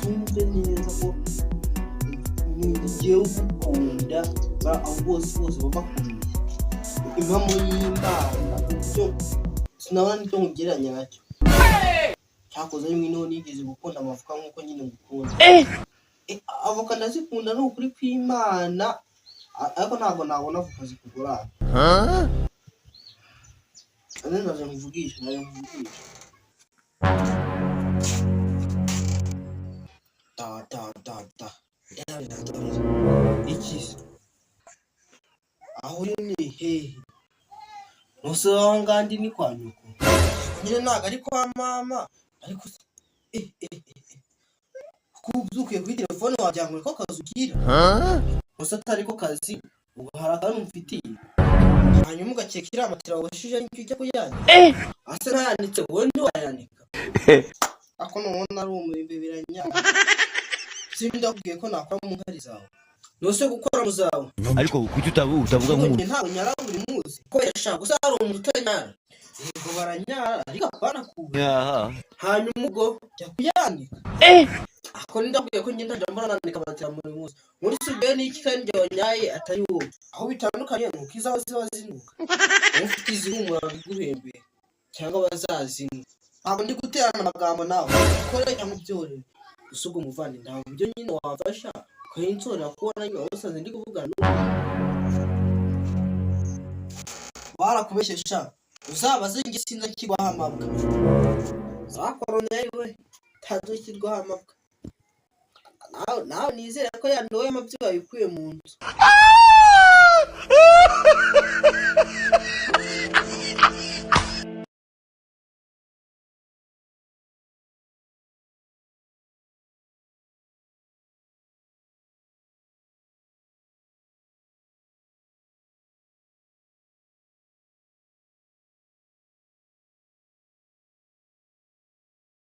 wumve neza ko ngiye gukunda abo bose babakunda impamo y'Imana byo sinabona nicyo ngeranya nacyo cyakoze rimwe no nigeze gukunda amavuka nkuko nyine ngukunda avoka ndazikunda no kuri kw'Imana ariko ntabwo nabona avoka zikugura naje mvugisha ta iki aho ni hehe musangandi ni kwa nyoko nyine ntago ari kwa mama ariko kubyukiye kuri telefone wajyangwe ko kazi ugira gusa atari ko kazi uharaka numfitiye hanyuma ugakekira amatira washije n'icyo ujya kuyandika ase nayanditse wowe ntiwayandika ako nubona ari umurimbe biranya sindakubwiye ko nakora mu nkari zawe nose gukora mu zawe ariko kuki utavuga nk'umuntu ntabwo nyara buri munsi ko yashaka gusa ari umuntu utanyara yego baranyara ariko apana kuba hanyuma ubwo jya kuyandika ako ndakubwiye ko ngenda mbona nandika amatira muri munsi muri sude n'iki kandi wanyaye atari wowe aho bitandukanye nuko izaho ziba zinuka ufite izihumura biguhembe cyangwa bazazimu ntabwo ndi guterana amagambo nawe ukore cyangwa ubyore usuga umuvandi ntabwo ibyo nyine wafasha ukayinsora kubona nyine wasanze ndi kuvugana barakubeshyesha uzabaze njye sinza kigwaho amabwa za koroneri we tadukirwaho amabwa nawe nizera ko yandoye amabyi babikuye mu nzu